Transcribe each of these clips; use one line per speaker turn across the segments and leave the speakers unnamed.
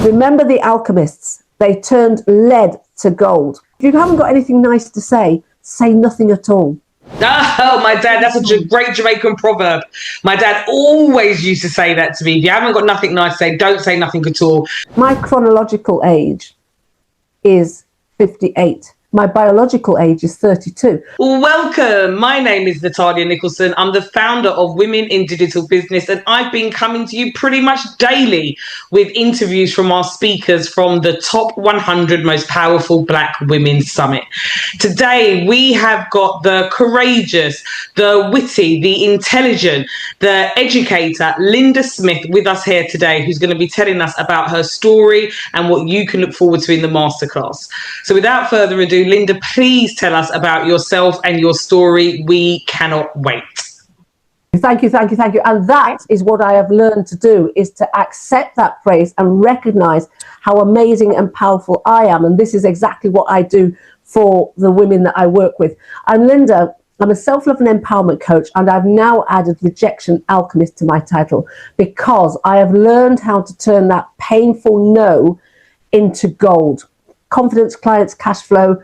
Remember the alchemists. They turned lead to gold. If you haven't got anything nice to say nothing at all.
Oh, my dad, that's a great Jamaican proverb. My dad always used to say that to me. If you haven't got nothing nice to say, don't say nothing at all.
My chronological age is 58. My biological age is 32.
Welcome. My name is Natalia Nicholson. I'm the founder of Women in Digital Business, and I've been coming to you pretty much daily with interviews from our speakers from the top 100 most powerful Black women summit. Today, we have got the courageous, the witty, the intelligent, the educator, Lynda Smith, with us here today, who's going to be telling us about her story and what you can look forward to in the masterclass. So without further ado, Lynda, please tell us about yourself and your story. We cannot wait.
Thank you. And that is what I have learned to do, is to accept that praise and recognize how amazing and powerful I am. And this is exactly what I do for the women that I work with. I'm Lynda. I'm a self-love and empowerment coach, and I've now added rejection alchemist to my title because I have learned how to turn that painful no into gold. Confidence, clients, cash flow,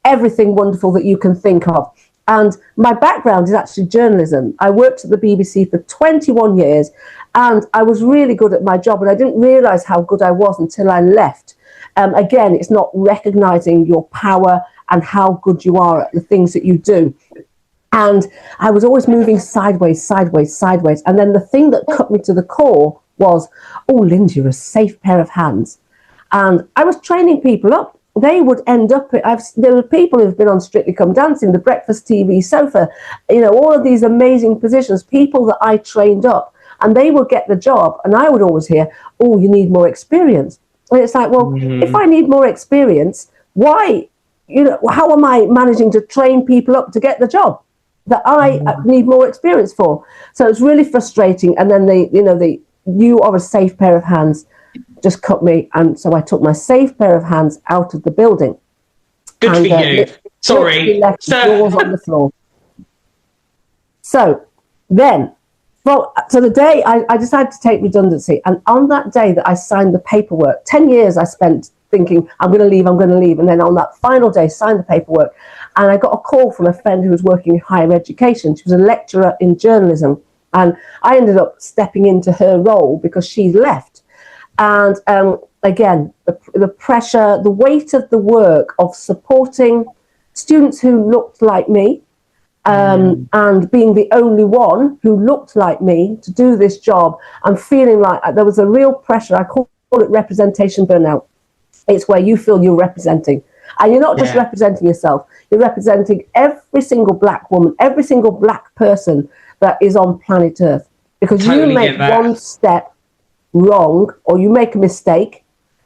everything wonderful that you can think of. And my background is actually journalism. I worked at the BBC for 21 years, and I was really good at my job, and I didn't realize how good I was until I left. Again, it's not recognizing your power and how good you are at the things that you do. And I was always moving sideways. And then the thing that cut me to the core was, oh, Lynda, you're a safe pair of hands. And I was training people up. They would end up, there were people who've been on Strictly Come Dancing, the Breakfast TV sofa, all of these amazing positions, people that I trained up, and they would get the job. And I would always hear, oh, you need more experience. And it's like, well, if I need more experience, why, how am I managing to train people up to get the job that I need more experience for? So it's really frustrating. And then you are a safe pair of hands just cut me, and so I took my safe pair of hands out of the building.
Good for you. Sorry.
Left yours on the floor. So then, the day I decided to take redundancy, and on that day that I signed the paperwork, 10 years I spent thinking, I'm going to leave, and then on that final day, signed the paperwork, and I got a call from a friend who was working in higher education. She was a lecturer in journalism, and I ended up stepping into her role because she left. And again, the pressure, the weight of the work of supporting students who looked like me, and being the only one who looked like me to do this job, and feeling like there was a real pressure. I call it representation burnout. It's where you feel you're representing. And you're not just representing yourself, you're representing every single Black woman, every single Black person that is on planet Earth. Because you make one step wrong, or you make a mistake,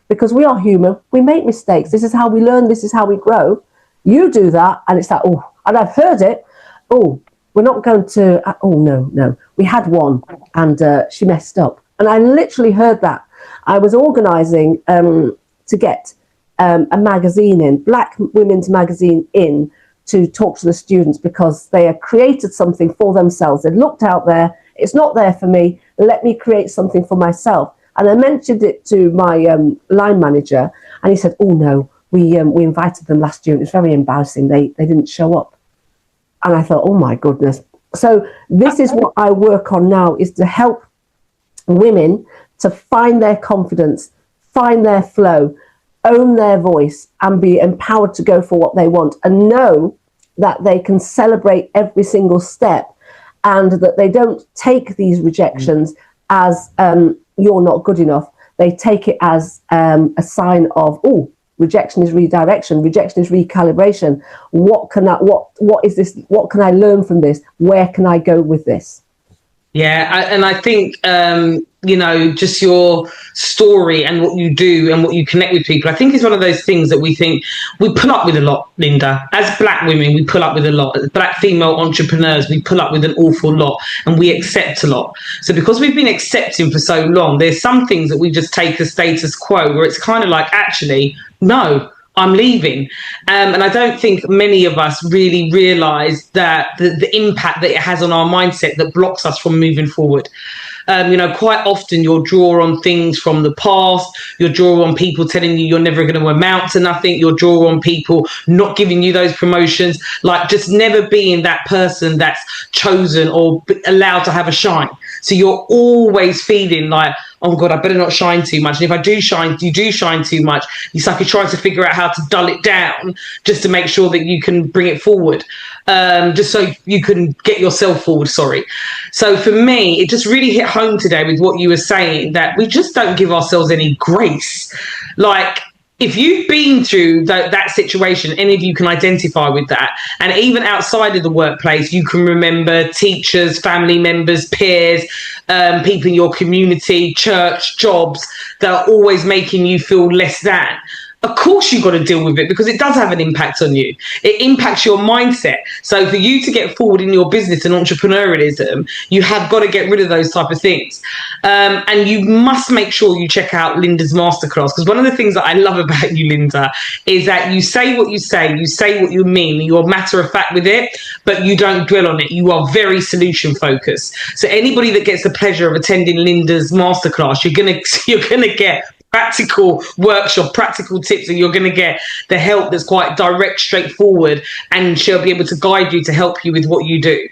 because we are human, we make mistakes. This is how we learn, this is how we grow. You do that, and it's like, oh, and I've heard it, oh, we're not going to, oh, no, we had one, and she messed up. And I literally heard that. I was organising to get a magazine in, Black Women's Magazine in, to talk to the students, because they had created something for themselves. They looked out there, it's not there for me, let me create something for myself. And I mentioned it to my line manager, and he said, oh no, we invited them last year, it was very embarrassing, they didn't show up. And I thought, oh my goodness. So this is what I work on now, is to help women to find their confidence, find their flow, own their voice, and be empowered to go for what they want, and know that they can celebrate every single step, and that they don't take these rejections as you're not good enough. They take it as a sign of, oh, rejection is redirection, rejection is recalibration. What is this? What can I learn from this? Where can I go with this?
Yeah, and I think, just your story and what you do and what you connect with people, I think is one of those things that we think we pull up with a lot, Lynda. As Black women, we pull up with a lot. As Black female entrepreneurs, we pull up with an awful lot, and we accept a lot. So because we've been accepting for so long, there's some things that we just take as status quo, where it's kind of like, actually, no, I'm leaving. And I don't think many of us really realise that the impact that it has on our mindset that blocks us from moving forward. Quite often you'll draw on things from the past. You'll draw on people telling you you're never going to amount to nothing. You'll draw on people not giving you those promotions, like just never being that person that's chosen or allowed to have a shine. So you're always feeling like, oh God, I better not shine too much. And if I do shine, you do shine too much. It's like you're trying to figure out how to dull it down just to make sure that you can bring it forward, just so you can get yourself forward, sorry. So for me, it just really hit home today with what you were saying, that we just don't give ourselves any grace. Like, if you've been through that situation, any of you can identify with that. And even outside of the workplace, you can remember teachers, family members, peers, people in your community, church, jobs that are always making you feel less than. Of course you've got to deal with it, because it does have an impact on you. It impacts your mindset. So for you to get forward in your business and entrepreneurialism, you have got to get rid of those type of things. And you must make sure you check out Lynda's masterclass, because one of the things that I love about you, Lynda, is that you say what you say what you mean, you're matter of fact with it, but you don't dwell on it. You are very solution focused. So anybody that gets the pleasure of attending Lynda's masterclass, you're gonna get practical workshop, practical tips, and you're going to get the help that's quite direct, straightforward, and she'll be able to guide you to help you with what you do.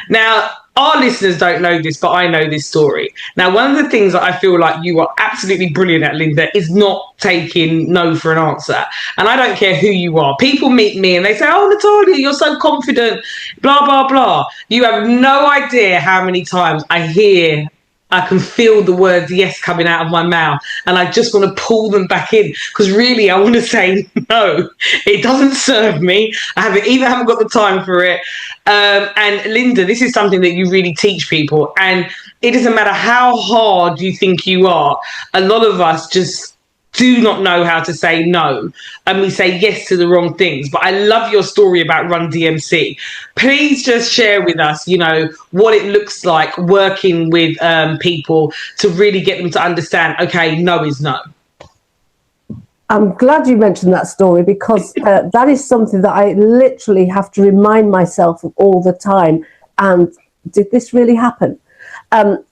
Now, our listeners don't know this, but I know this story. Now, one of the things that I feel like you are absolutely brilliant at, Lynda, is not taking no for an answer. And I don't care who you are. People meet me and they say, oh, Natalia, you're so confident, blah, blah, blah. You have no idea how many times I can feel the words yes coming out of my mouth, and I just want to pull them back in, because really I want to say no, it doesn't serve me. I haven't got the time for it. And Lynda, this is something that you really teach people, and it doesn't matter how hard you think you are. A lot of us just do not know how to say no, and we say yes to the wrong things. But I love your story about Run DMC. Please just share with us, what it looks like working with people to really get them to understand, okay, no is no.
I'm glad you mentioned that story, because that is something that I literally have to remind myself of all the time. And did this really happen?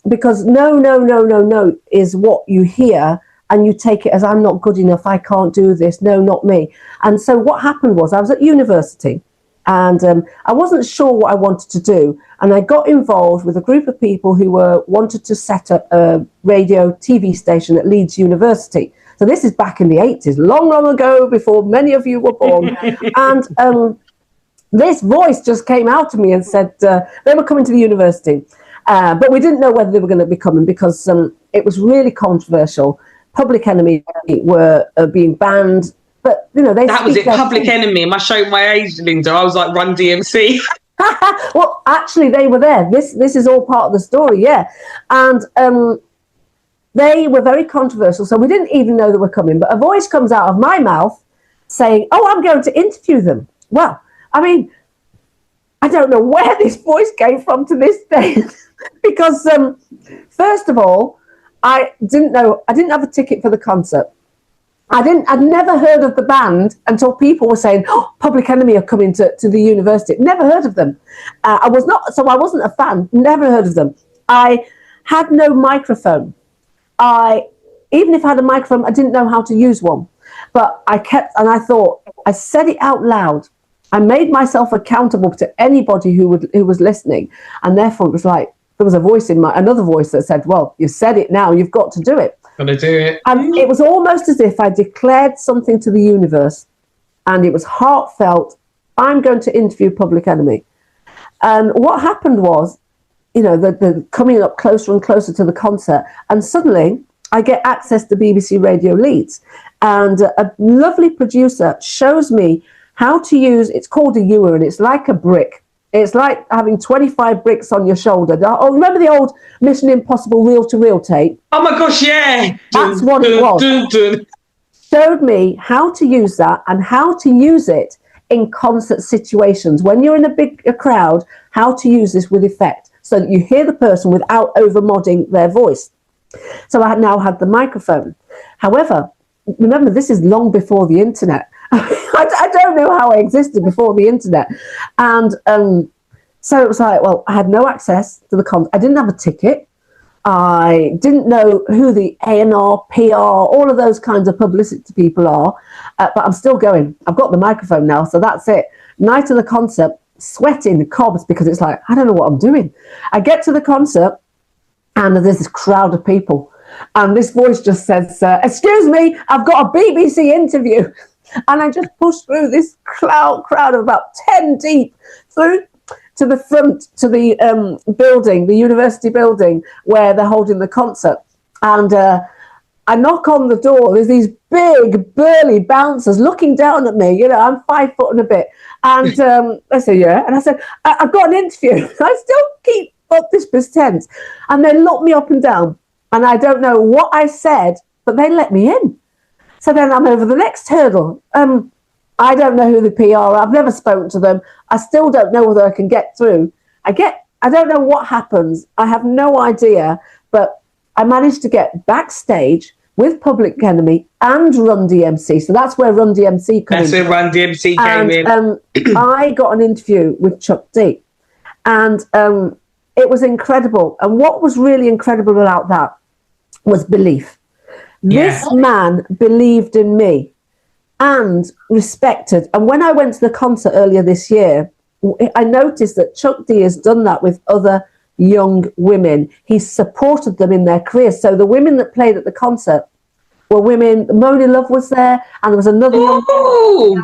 Because no is what you hear, and you take it as, I'm not good enough, I can't do this, no, not me. And so what happened was, I was at university, and I wasn't sure what I wanted to do. And I got involved with a group of people who wanted to set up a radio TV station at Leeds University. So this is back in the 80s, long, long ago, before many of you were born. And this voice just came out to me and said they were coming to the university. But we didn't know whether they were going to be coming, because it was really controversial. Public Enemy were being banned, but
that was it. Public Enemy. Am I showing my age, Lynda? I was like Run DMC.
Well, actually, they were there. This is all part of the story, yeah. And they were very controversial, so we didn't even know they were coming. But a voice comes out of my mouth saying, "Oh, I'm going to interview them." Well, I mean, I don't know where this voice came from to this day, because first of all, I didn't have a ticket for the concert. I'd never heard of the band until people were saying, oh, Public Enemy are coming to the university. Never heard of them. I wasn't a fan, never heard of them. I had no microphone. Even if I had a microphone, I didn't know how to use one. But I thought, I said it out loud. I made myself accountable to anybody who was listening. And therefore it was like, there was another voice that said, well, you said it now, you've got to do it.
Got to do it.
And it was almost as if I declared something to the universe, and it was heartfelt. I'm going to interview Public Enemy. And what happened was, the coming up closer and closer to the concert, and suddenly I get access to BBC Radio Leeds, and a lovely producer shows me how to use, it's called a ewer, and it's like a brick. It's like having 25 bricks on your shoulder. Oh, remember the old Mission Impossible reel-to-reel tape?
Oh my gosh, yeah.
That's what it was. Showed me how to use that and how to use it in concert situations. When you're in a crowd, how to use this with effect so that you hear the person without over-modding their voice. So I now had the microphone. However, remember, this is long before the internet. I don't know how I existed before the internet. And so it was like, well, I had no access to the concert. I didn't have a ticket. I didn't know who the A&R, PR, all of those kinds of publicity people are, but I'm still going. I've got the microphone now, so that's it. Night of the concert, sweating cobs because it's like, I don't know what I'm doing. I get to the concert and there's this crowd of people. And this voice just says, excuse me, I've got a BBC interview. And I just pushed through this crowd of about 10 deep through to the front, to the building, the university building where they're holding the concert. And I knock on the door. There's these big, burly bouncers looking down at me. You know, I'm 5 foot and a bit. And I said, yeah. And I said, I've got an interview. I still keep up this pretense. And they look me up and down. And I don't know what I said, but they let me in. So then I'm over the next hurdle. I don't know who the PR are. I've never spoken to them. I still don't know whether I can get through. I don't know what happens. I have no idea. But I managed to get backstage with Public Enemy and Run DMC. So that's where Run DMC came in.
That's where Run DMC came in.
I got an interview with Chuck D. And it was incredible. And what was really incredible about that was belief. This man believed in me and respected. And when I went to the concert earlier this year, I noticed that Chuck D has done that with other young women. He's supported them in their careers. So the women that played at the concert were women. Moni Love was there, and there was another young woman,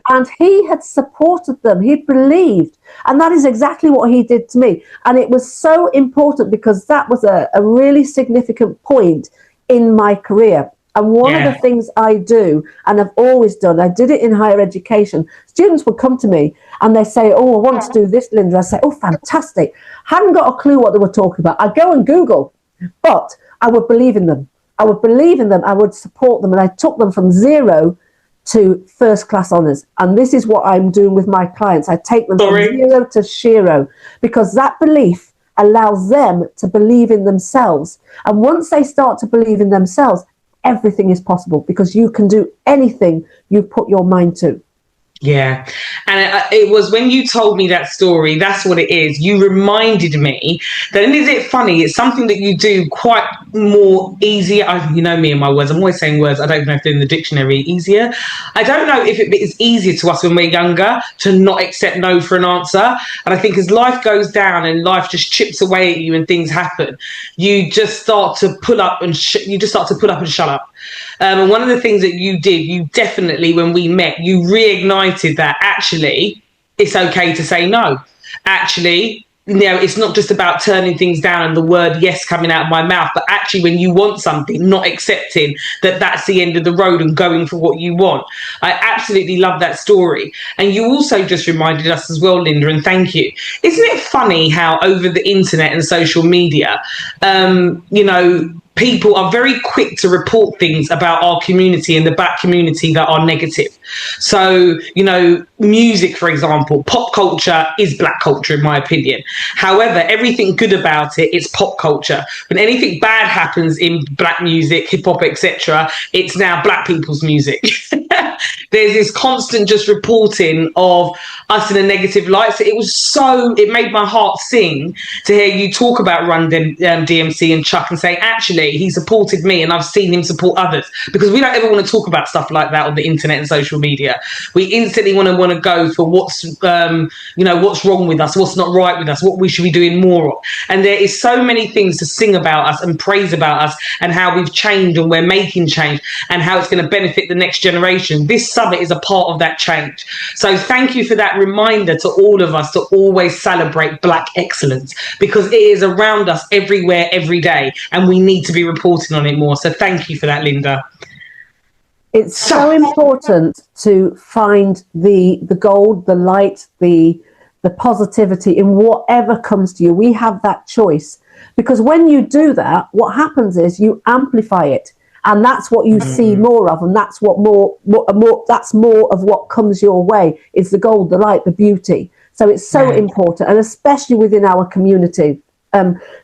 and he had supported them. He believed. And that is exactly what he did to me. And it was so important because that was a really significant point in my career. And one of the things I do, and I've always done, I did it in higher education. Students would come to me and they say, oh, I want to do this, Lynda. I say, oh, fantastic. Hadn't got a clue what they were talking about. I'd go and Google, but I would believe in them. I would believe in them. I would support them. And I took them from 0 to first class honours. And this is what I'm doing with my clients. I take them from 0 to Shiro, because that belief allows them to believe in themselves. And once they start to believe in themselves, everything is possible, because you can do anything you put your mind to.
Yeah. And it was when you told me that story, that's what it is. You reminded me that, and is it funny? It's something that you do quite more easier. You know me and my words. I'm always saying words. I don't know if they're in the dictionary. Easier. I don't know if it is easier to us when we're younger to not accept no for an answer. And I think as life goes down and life just chips away at you and things happen, you just start to pull up and shut up. And one of the things that you did, you definitely, when we met, you reignited that actually it's okay to say no. Actually, you know, it's not just about turning things down and the word yes coming out of my mouth, but actually when you want something, not accepting that that's the end of the road and going for what you want. I absolutely love that story. And you also just reminded us as well, Lynda, and thank you. Isn't it funny how over the internet and social media, you know, people are very quick to report things about our community and the Black community that are negative. So, you know, music, for example, pop culture is Black culture, in my opinion. However, everything good about it, it's pop culture. When anything bad happens in Black music, hip hop, etc., it's now Black people's music. There's this constant just reporting of us in a negative light. So it made my heart sing to hear you talk about Run DMC and Chuck and say, actually, he supported me and I've seen him support others. Because we don't ever want to talk about stuff like that on the internet and social media. We instantly want to go for what's, you know, what's wrong with us, what's not right with us, what we should be doing more of. And there is so many things to sing about us and praise about us and how we've changed and we're making change and how it's going to benefit the next generation. This summit is a part of that change. So thank you for that reminder to all of us to always celebrate Black excellence, because it is around us everywhere, every day, and we need to be reporting on it more. So thank you for that, Lynda.
It's so important to find the gold, the light, the positivity in whatever comes to you. We have that choice, because when you do that, what happens is you amplify it. And that's what you see more of, and that's that's more of what comes your way, is the gold, the light, the beauty. So it's so important, and especially within our community,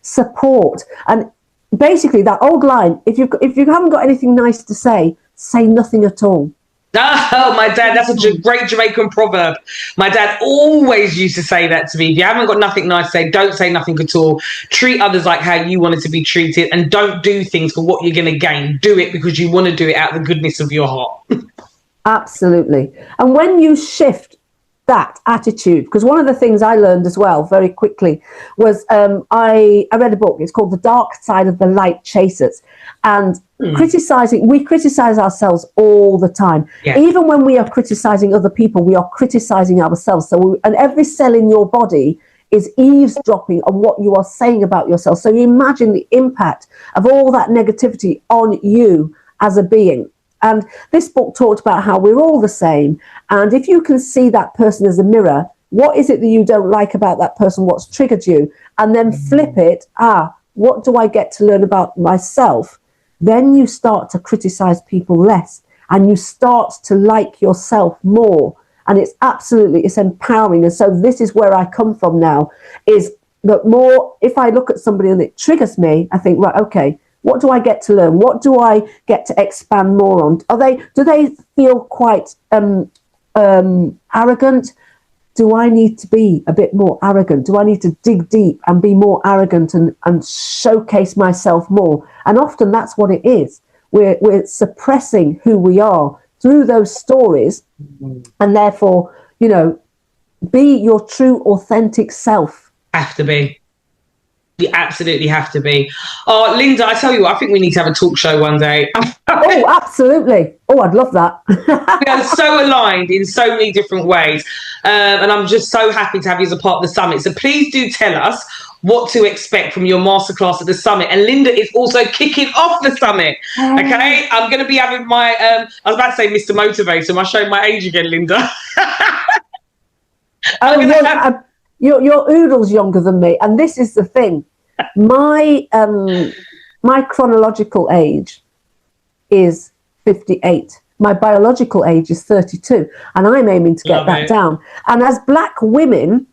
support. And basically that old line, if you haven't got anything nice to say nothing at all.
Oh, my dad, that's a great Jamaican proverb. My dad always used to say that to me. If you haven't got nothing nice to say, don't say nothing at all. Treat others like how you wanted to be treated, and don't do things for what you're going to gain. Do it because you want to do it out of the goodness of your heart.
Absolutely. And when you shift that attitude, because one of the things I learned as well very quickly was I read a book. It's called The Dark Side of the Light Chasers. And we criticize ourselves all the time. Yeah. Even when we are criticizing other people, we are criticizing ourselves. And every cell in your body is eavesdropping on what you are saying about yourself. So you imagine the impact of all that negativity on you as a being. And this book talked about how we're all the same. And if you can see that person as a mirror, what is it that you don't like about that person? What's triggered you? And then flip it. What do I get to learn about myself? Then you start to criticize people less, and you start to like yourself more. And it's empowering. And so this is where I come from now, is that more, if I look at somebody and it triggers me, I think, right, okay, what do I get to learn? What do I get to expand more on? Do they feel quite arrogant? Do I need to be a bit more arrogant? Do I need to dig deep and be more arrogant and showcase myself more? And often that's what it is. We're suppressing who we are through those stories, and therefore, be your true, authentic self.
Have to be. You absolutely have to be. Oh, Lynda, I tell you what, I think we need to have a talk show one day.
Oh, absolutely. Oh, I'd love that.
We are so aligned in so many different ways. And I'm just so happy to have you as a part of the summit. So please do tell us what to expect from your masterclass at the summit. And Lynda is also kicking off the summit. Okay? I'm going to be having my, I was about to say Mr. Motivator. Am I showing my age again, Lynda?
Your oodle's younger than me, and this is the thing. My chronological age is 58. My biological age is 32, and I'm aiming to get that down. And as Black women,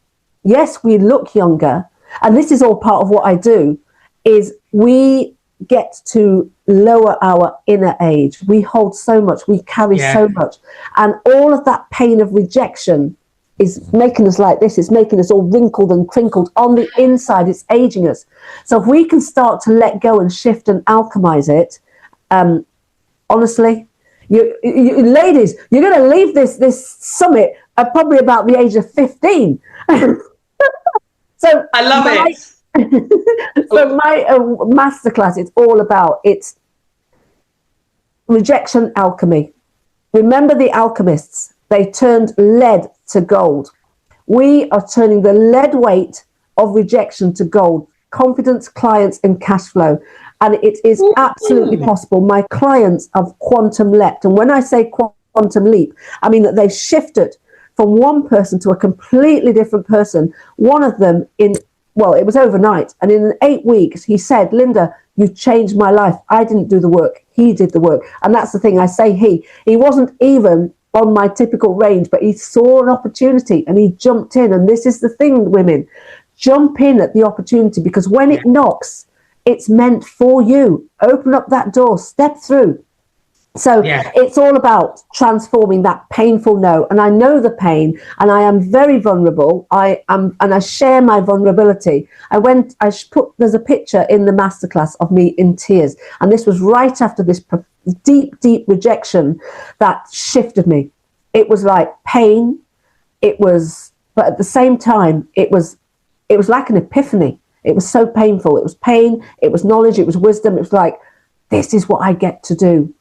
yes, we look younger, and this is all part of what I do, is we get to lower our inner age. We hold so much, we carry so much, and all of that pain of rejection is making us like this. It's making us all wrinkled and crinkled. On the inside, it's aging us. So if we can start to let go and shift and alchemize it, honestly, you ladies, you're going to leave this summit at probably about the age of 15. So
I love it.
So my masterclass, it's all about it's rejection alchemy. Remember the alchemists. They turned lead to gold. We are turning the lead weight of rejection to gold. Confidence, clients, and cash flow. And it is absolutely possible. My clients have quantum leapt. And when I say quantum leap, I mean that they've shifted from one person to a completely different person. One of them it was overnight. And in 8 weeks, he said, Lynda, you changed my life. I didn't do the work. He did the work. And that's the thing. I say he wasn't even on my typical range, but he saw an opportunity and he jumped in. And this is the thing, women, jump in at the opportunity, because when it knocks, it's meant for you. Open up that door, step through. So it's all about transforming that painful no. And I know the pain, and I am very vulnerable. And I share my vulnerability. There's a picture in the masterclass of me in tears. And this was right after this deep, deep rejection that shifted me. It was like pain. But at the same time, it was like an epiphany. It was so painful. It was pain. It was knowledge. It was wisdom. It was like, this is what I get to do.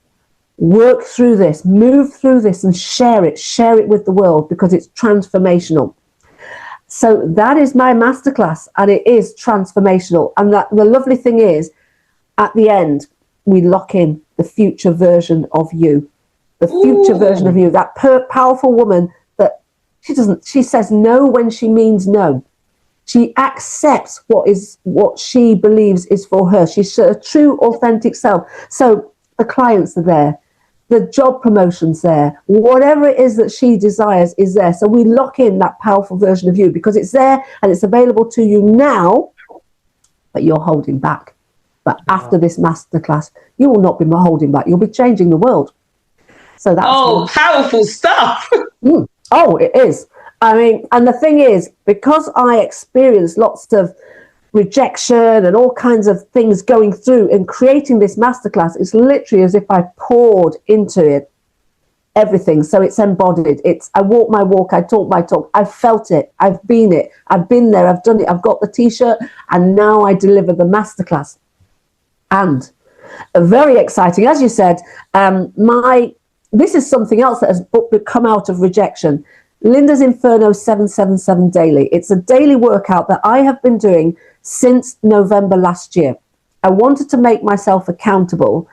Work through this, move through this, and share it with the world, because it's transformational. So that is my masterclass, and it is transformational. And that the lovely thing is, at the end, we lock in the future version of you, version of you, that powerful woman that she says no when she means no. She accepts what she believes is for her. She's a true, authentic self. So the clients are there. The job promotion's there. Whatever it is that she desires is there. So we lock in that powerful version of you, because it's there and it's available to you now, but you're holding back. But after this masterclass, you will not be holding back. You'll be changing the world. So that's
powerful stuff.
Oh, it is. I mean, and the thing is, because I experienced lots of rejection and all kinds of things going through in creating this masterclass, it's literally as if I poured into it everything. So it's embodied. I walk my walk, I talk my talk. I've felt it. I've been there. I've done it. I've got the t-shirt, and now I deliver the masterclass. And very exciting, as you said. This is something else that has come out of rejection. Lynda's Inferno 777 Daily. It's a daily workout that I have been doing since November last year. I wanted to make myself accountable.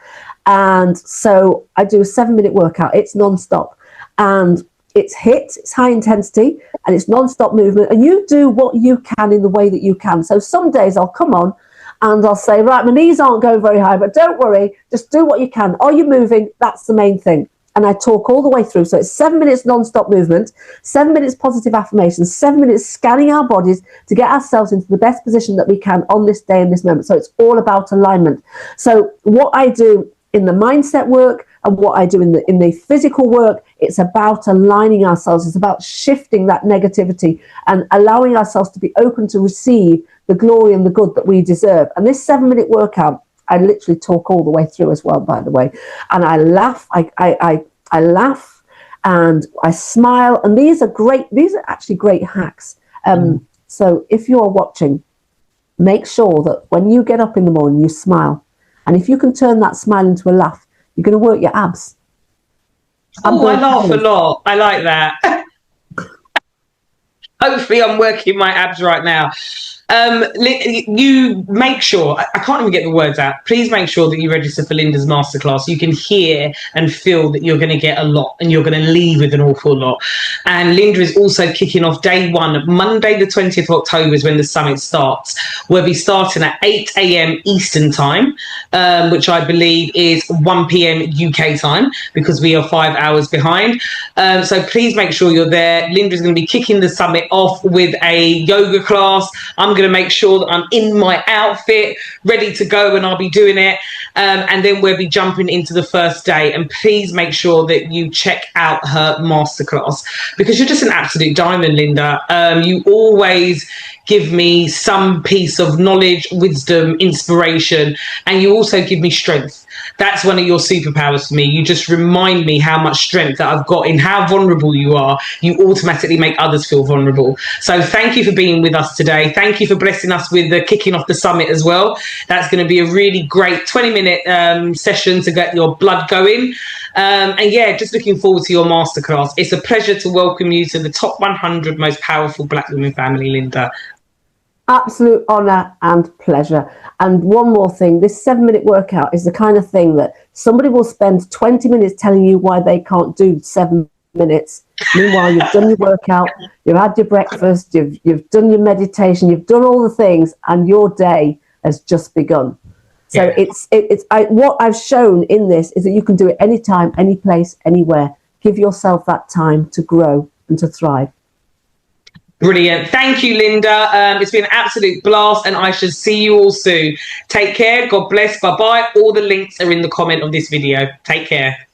And so I do a 7-minute workout. It's non-stop. And it's HIIT, it's high intensity, and it's non-stop movement. And you do what you can in the way that you can. So some days I'll come on and I'll say, right, my knees aren't going very high, but don't worry, just do what you can. Are you moving? That's the main thing. And I talk all the way through. So it's 7 minutes non-stop movement, 7 minutes positive affirmations, 7 minutes scanning our bodies to get ourselves into the best position that we can on this day and this moment. So it's all about alignment. So what I do in the mindset work and what I do in the physical work, it's about aligning ourselves. It's about shifting that negativity and allowing ourselves to be open to receive the glory and the good that we deserve. And this 7-minute workout, I literally talk all the way through as well, by the way. And I laugh, I laugh and I smile. And these are actually great hacks. So if you are watching, make sure that when you get up in the morning, you smile. And if you can turn that smile into a laugh, you're going to work your abs.
I laugh a lot. I like that. Hopefully I'm working my abs right now. You make sure, I can't even get the words out. Please make sure that you register for Lynda's masterclass. You can hear and feel that you're going to get a lot and you're going to leave with an awful lot. And Lynda is also kicking off day one. Monday, the 20th of October is when the summit starts. We'll be starting at 8 a.m. Eastern time, which I believe is 1 p.m. UK time because we are 5 hours behind. So please make sure you're there. Lynda is going to be kicking the summit off with a yoga class. I'm going to make sure that I'm in my outfit, ready to go, and I'll be doing it. And then we'll be jumping into the first day. And please make sure that you check out her masterclass because you're just an absolute diamond, Lynda. You always give me some piece of knowledge, wisdom, inspiration, and you also give me strength. That's one of your superpowers for me. You just remind me how much strength that I've got in how vulnerable you are. You automatically make others feel vulnerable. So thank you for being with us today. Thank you for blessing us with the kicking off the summit as well. That's going to be a really great 20-minute session to get your blood going. And yeah, just looking forward to your masterclass. It's a pleasure to welcome you to the top 100 most powerful Black women family, Lynda.
Absolute honour and pleasure. And one more thing, this 7-minute workout is the kind of thing that somebody will spend 20 minutes telling you why they can't do 7 minutes. Meanwhile, you've done your workout, you've had your breakfast, you've done your meditation, you've done all the things, and your day has just begun. So yeah. What I've shown in this is that you can do it anytime, any place, anywhere. Give yourself that time to grow and to thrive.
Brilliant. Thank you, Lynda. It's been an absolute blast and I shall see you all soon. Take care. God bless. Bye-bye. All the links are in the comment of this video. Take care.